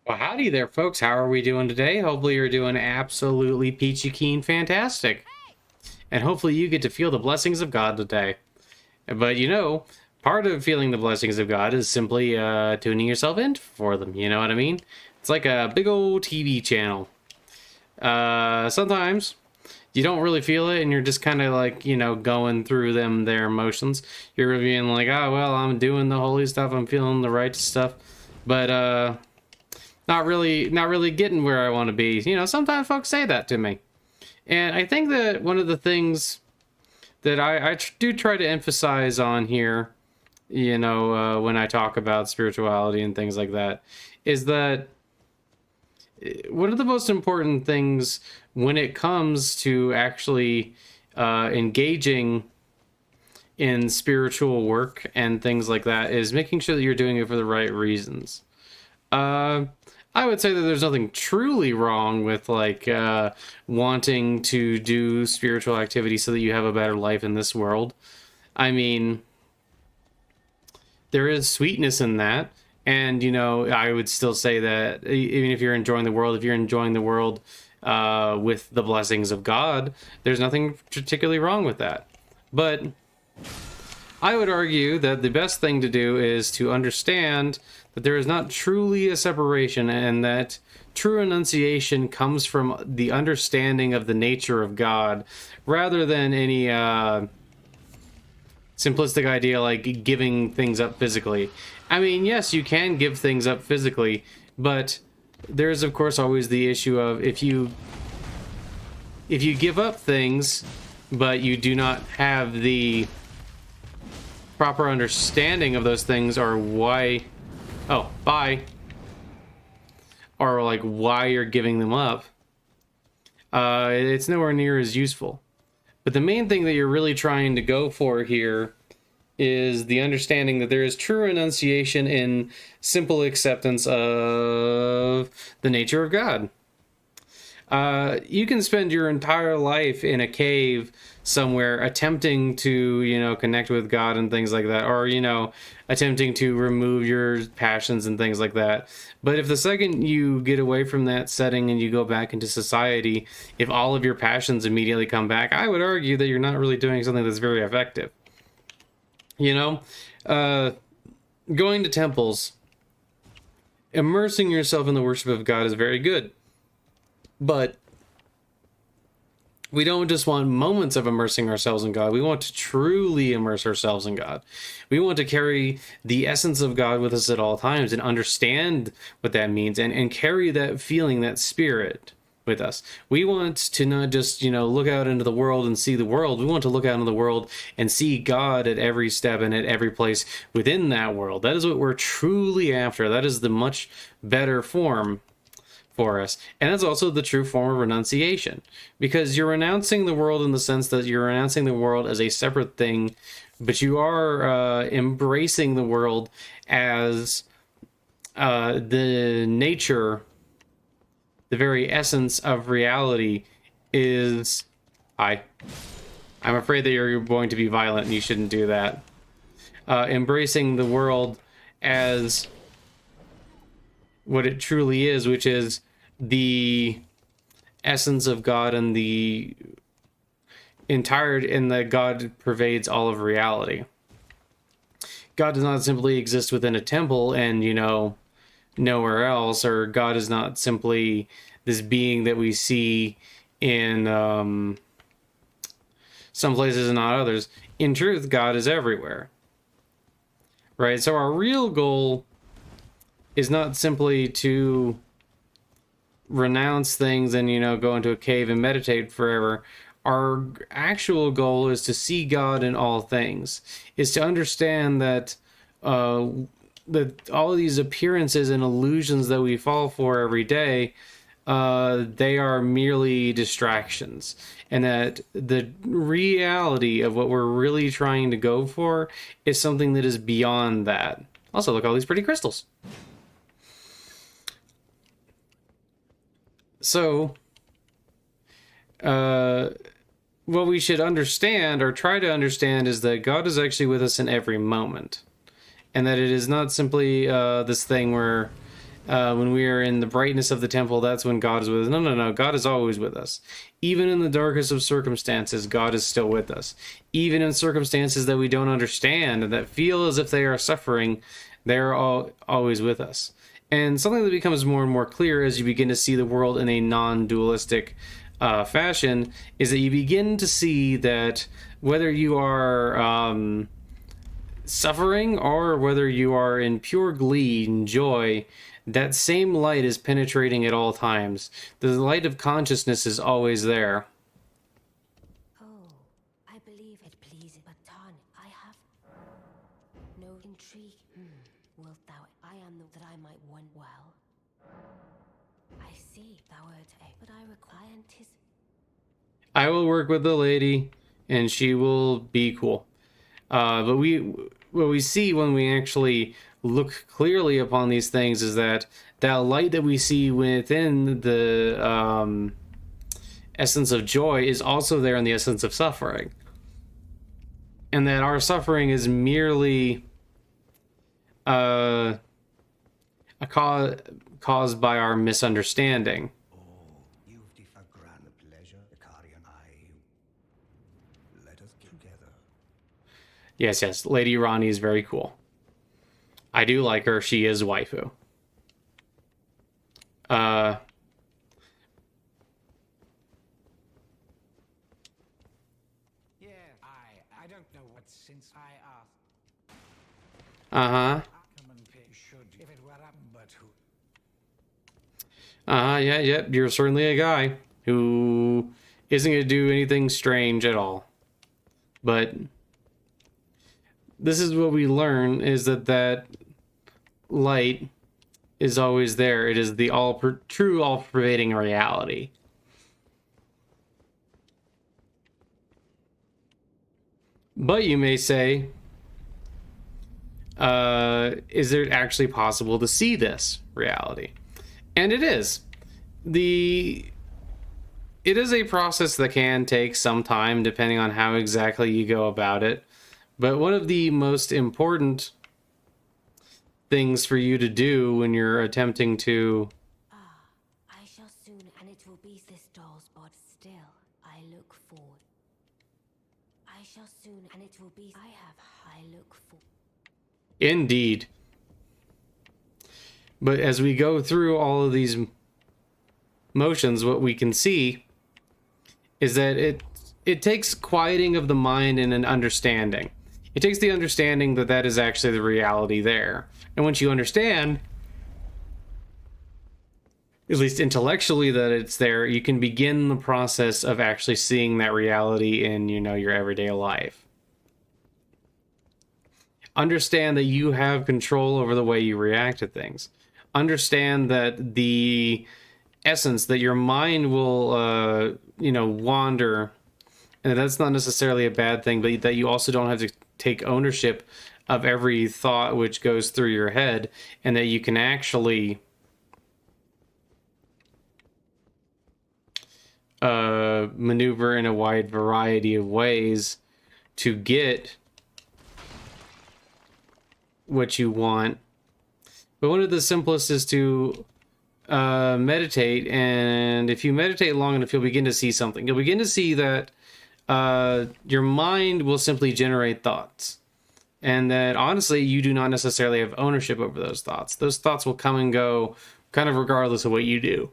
Well, howdy there, folks. How are we doing today? Hopefully, you're doing absolutely peachy keen fantastic. And hopefully, you get to feel the blessings of God today. But part of feeling the blessings of God is simply tuning yourself in for them. You know what I mean? It's like a big old TV channel. Sometimes you don't really feel it and you're just kind of like, going through their emotions. You're being like, oh, well, I'm doing the holy stuff. I'm feeling the right stuff. But, not really getting where I want to be. Sometimes folks say that to me. And I think that one of the things that I do try to emphasize on here, when I talk about spirituality and things like that, is that one of the most important things when it comes to actually engaging in spiritual work and things like that is making sure that you're doing it for the right reasons. I would say that there's nothing truly wrong with wanting to do spiritual activity so that you have a better life in this world. I mean, there is sweetness in that. And, I would still say that even if you're enjoying the world, with the blessings of God, there's nothing particularly wrong with that. But I would argue that the best thing to do is to understand that there is not truly a separation, and that true renunciation comes from the understanding of the nature of God rather than any simplistic idea like giving things up physically. I mean, yes, you can give things up physically, but there's of course always the issue of if you give up things but you do not have the proper understanding of those things, or why you're giving them up, it's nowhere near as useful. But the main thing that you're really trying to go for here is the understanding that there is true renunciation in simple acceptance of the nature of God. You can spend your entire life in a cave somewhere attempting to, connect with God and things like that, or, attempting to remove your passions and things like that. But if the second you get away from that setting and you go back into society, if all of your passions immediately come back, I would argue that you're not really doing something that's very effective. Going to temples, immersing yourself in the worship of God is very good. But we don't just want moments of immersing ourselves in God. We want to truly immerse ourselves in God. We want to carry the essence of God with us at all times and understand what that means, and carry that feeling, that spirit with us. We want to not just, look out into the world and see the world. We want to look out into the world and see God at every step and at every place within that world. That is what we're truly after. That is the much better form for us. And that's also the true form of renunciation, because you're renouncing the world in the sense that you're renouncing the world as a separate thing, but you are embracing the world as the nature, the very essence of reality is. I'm afraid that you're going to be violent and you shouldn't do that. Embracing the world as what it truly is, which is the essence of God and the and that God pervades all of reality. God does not simply exist within a temple and, nowhere else, or God is not simply this being that we see in some places and not others. In truth, God is everywhere. Right? So our real goal is not simply to renounce things and, go into a cave and meditate forever. Our actual goal is to see God in all things, is to understand that that all of these appearances and illusions that we fall for every day, they are merely distractions, and that the reality of what we're really trying to go for is something that is beyond that. Also, look at all these pretty crystals. So, what we should understand, or try to understand, is that God is actually with us in every moment. And that it is not simply this thing where when we are in the brightness of the temple, that's when God is with us. No, no, no. God is always with us. Even in the darkest of circumstances, God is still with us. Even in circumstances that we don't understand and that feel as if they are suffering, they are always with us. And something that becomes more and more clear as you begin to see the world in a non-dualistic fashion is that you begin to see that whether you are suffering or whether you are in pure glee and joy, that same light is penetrating at all times. The light of consciousness is always there. Oh, I believe it pleases, but Tan, I have no intrigue. Wilt thou? I am that I might want well. I see thou art a, but I require I will work with the lady, and she will be cool. But what we see when we actually look clearly upon these things is that light that we see within the essence of joy is also there in the essence of suffering. And that our suffering is merely a caused by our misunderstanding. Yes, yes, Lady Rani is very cool. I do like her. She is waifu. Yeah, I don't know what since I asked. Uh-huh. Should if it were up, but who? Yeah, you're certainly a guy who isn't going to do anything strange at all. But this is what we learn, is that light is always there. It is the true all-pervading reality. But you may say, is it actually possible to see this reality? And it is. It is a process that can take some time depending on how exactly you go about it. But one of the most important things for you to do when you're attempting to... I shall soon, and it will be this doll's bod still. I look forward. I shall soon, and it will be. I look for. Indeed. But as we go through all of these motions, what we can see is that it takes quieting of the mind and an understanding. It takes the understanding that that is actually the reality there. And once you understand, at least intellectually, that it's there, you can begin the process of actually seeing that reality in, your everyday life. Understand that you have control over the way you react to things. Understand that the essence, that your mind will, wander, and that's not necessarily a bad thing, but that you also don't have to take ownership of every thought which goes through your head, and that you can actually maneuver in a wide variety of ways to get what you want. But one of the simplest is to meditate, and if you meditate long enough, you'll begin to see something. You'll begin to see that your mind will simply generate thoughts, and that honestly you do not necessarily have ownership over those thoughts. Those thoughts will come and go kind of regardless of what you do,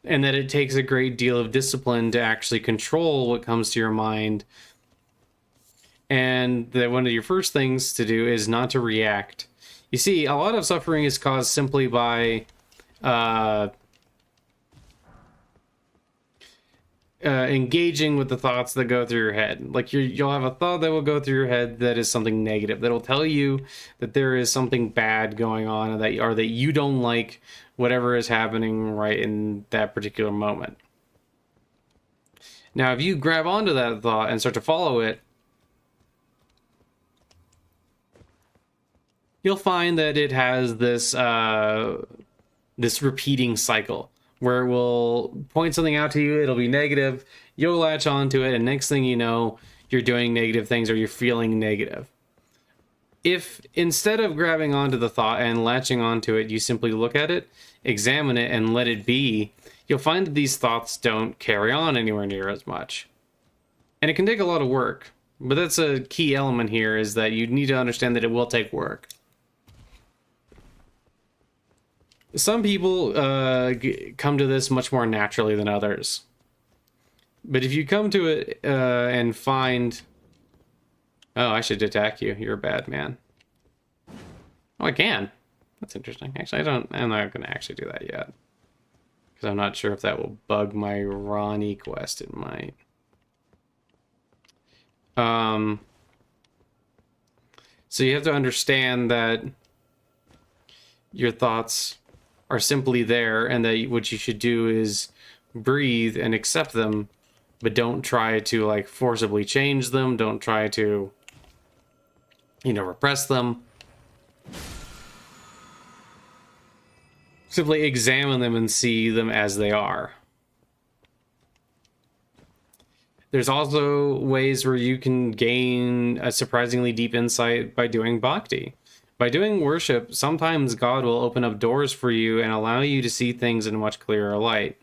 and that it takes a great deal of discipline to actually control what comes to your mind, and that one of your first things to do is not to react. You see, a lot of suffering is caused simply by engaging with the thoughts that go through your head. Like you'll have a thought that will go through your head that is something negative, that'll tell you that there is something bad going on, and that you don't like whatever is happening right in that particular moment. Now, if you grab onto that thought and start to follow it, you'll find that it has this this repeating cycle where it will point something out to you, it'll be negative, you'll latch onto it, and next thing you know, you're doing negative things or you're feeling negative. If instead of grabbing onto the thought and latching onto it, you simply look at it, examine it, and let it be, you'll find that these thoughts don't carry on anywhere near as much. And it can take a lot of work, but that's a key element here, is that you need to understand that it will take work. Some people come to this much more naturally than others. But if you come to it and find... Oh, I should attack you. You're a bad man. Oh, I can. That's interesting. Actually, I'm not going to actually do that yet. Because I'm not sure if that will bug my Ronnie quest. It might. So you have to understand that your thoughts are simply there, and that what you should do is breathe and accept them, but don't try to like forcibly change them. Don't try to, repress them. Simply examine them and see them as they are. There's also ways where you can gain a surprisingly deep insight by doing bhakti. By doing worship, sometimes God will open up doors for you and allow you to see things in a much clearer light.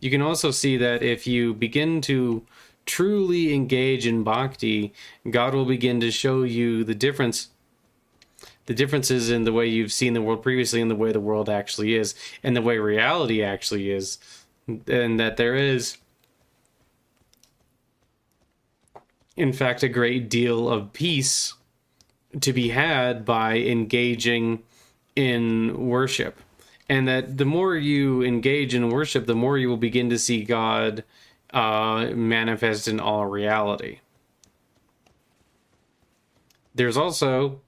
You can also see that if you begin to truly engage in bhakti, God will begin to show you the differences in the way you've seen the world previously and the way the world actually is, and the way reality actually is, and that there is, in fact, a great deal of peace to be had by engaging in worship. And that the more you engage in worship, the more you will begin to see God manifest in all reality. There's also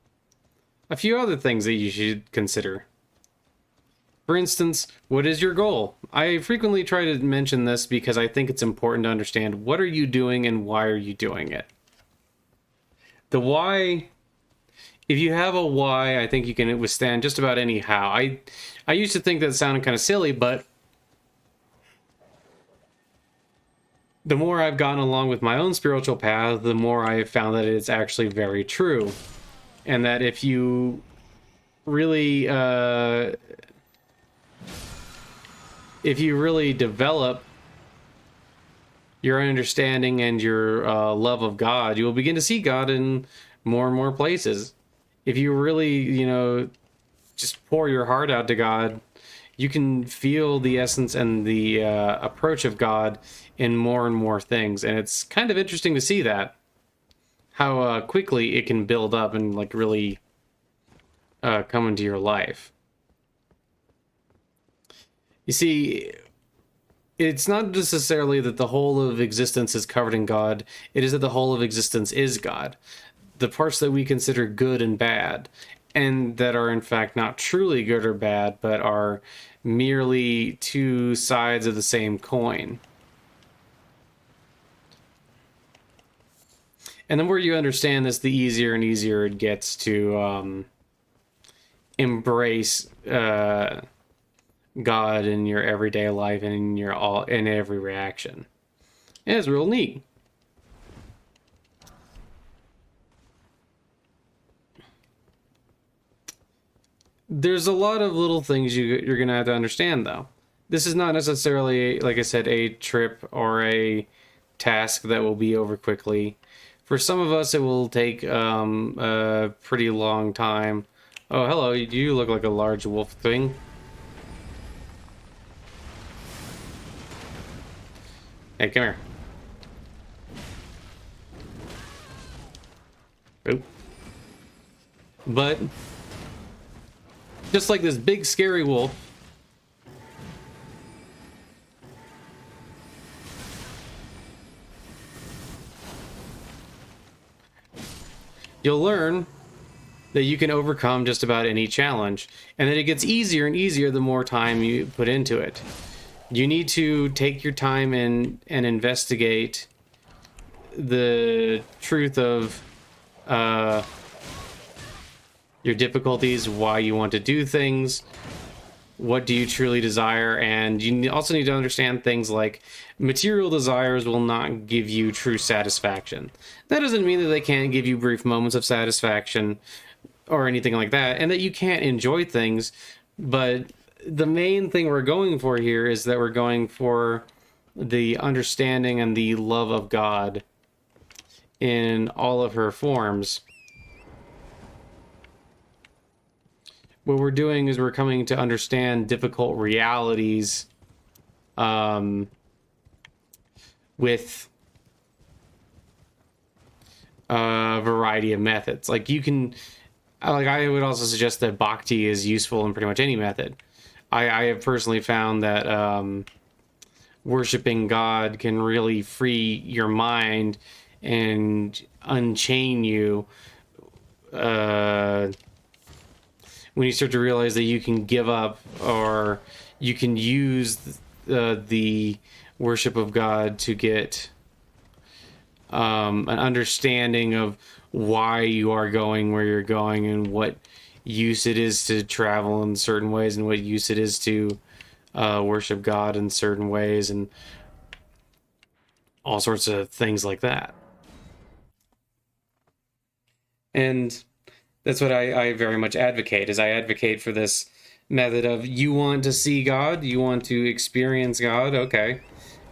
a few other things that you should consider. For instance, what is your goal? I frequently try to mention this because I think it's important to understand what are you doing and why are you doing it. The why, if you have a why, I think you can withstand just about any how. I used to think that sounded kind of silly, but the more I've gotten along with my own spiritual path, the more I have found that it's actually very true. And that if you really develop your understanding and your love of God, you will begin to see God in more and more places. If you really, just pour your heart out to God, you can feel the essence and the approach of God in more and more things. And it's kind of interesting to see that, how quickly it can build up and like really come into your life. You see, it's not necessarily that the whole of existence is covered in God. It is that the whole of existence is God. The parts that we consider good and bad, and that are in fact not truly good or bad, but are merely two sides of the same coin. And the more you understand this, the easier and easier it gets to embrace God in your everyday life and in every reaction. And it's real neat. There's a lot of little things you're gonna have to understand, though. This is not necessarily, like I said, a trip or a task that will be over quickly. For some of us, it will take a pretty long time. Oh, hello, you look like a large wolf thing. Hey, come here. Oop. But just like this big scary wolf, you'll learn that you can overcome just about any challenge, and that it gets easier and easier the more time you put into it. You need to take your time and investigate the truth of your difficulties, why you want to do things, what do you truly desire, and you also need to understand things like material desires will not give you true satisfaction. That doesn't mean that they can't give you brief moments of satisfaction, or anything like that, and that you can't enjoy things. But the main thing we're going for here is that we're going for the understanding and the love of God in all of her forms. What we're doing is we're coming to understand difficult realities with a variety of methods. Like you can, like I would also suggest that bhakti is useful in pretty much any method. I have personally found that worshiping God can really free your mind and unchain you when you start to realize that you can give up, or you can use the worship of God to get an understanding of why you are going where you're going, and what use it is to travel in certain ways, and what use it is to worship God in certain ways, and all sorts of things like that. And that's what I very much advocate, is I advocate for this method of, you want to see God, you want to experience God, okay.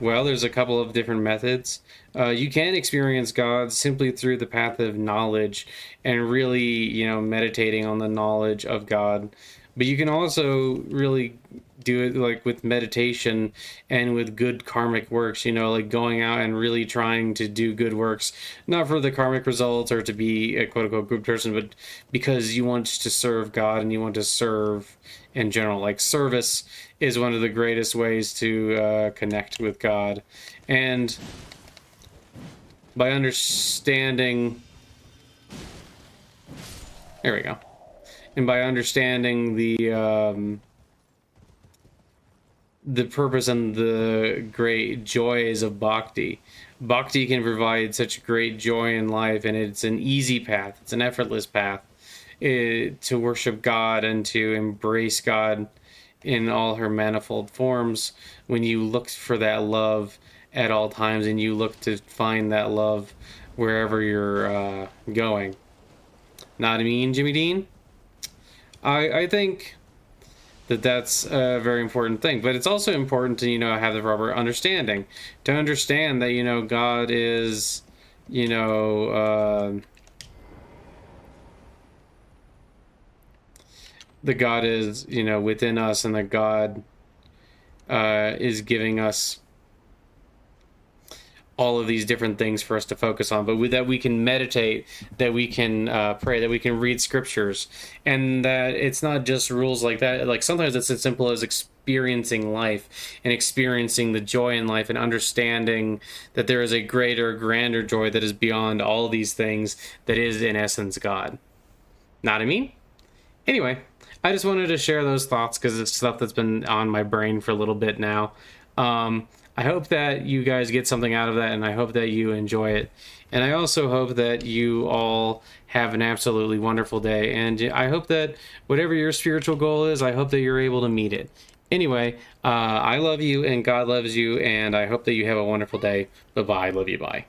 Well, there's a couple of different methods. You can experience God simply through the path of knowledge and really, meditating on the knowledge of God. But you can also really do it like with meditation and with good karmic works, like going out and really trying to do good works, not for the karmic results or to be a quote unquote good person, but because you want to serve God and you want to serve in general. Like service is one of the greatest ways to connect with God. And by understanding, there we go. And by understanding the purpose and the great joys of bhakti. Bhakti can provide such great joy in life, and it's an easy path. It's an effortless path to worship God and to embrace God in all her manifold forms. When you look for that love at all times, and you look to find that love wherever you're going. Not mean, Jimmy Dean? I think that's a very important thing, but it's also important to have the proper understanding, to understand that God is the God is within us, and that God is giving us all of these different things for us to focus on, but with that we can meditate, that we can pray, that we can read scriptures, and that it's not just rules like that. Like sometimes it's as simple as experiencing life and experiencing the joy in life, and understanding that there is a greater, grander joy that is beyond all these things, that is in essence God. Know what I mean? Anyway, I just wanted to share those thoughts because it's stuff that's been on my brain for a little bit now. I hope that you guys get something out of that, and I hope that you enjoy it. And I also hope that you all have an absolutely wonderful day. And I hope that whatever your spiritual goal is, I hope that you're able to meet it. Anyway, I love you, and God loves you, and I hope that you have a wonderful day. Bye-bye. Love you. Bye.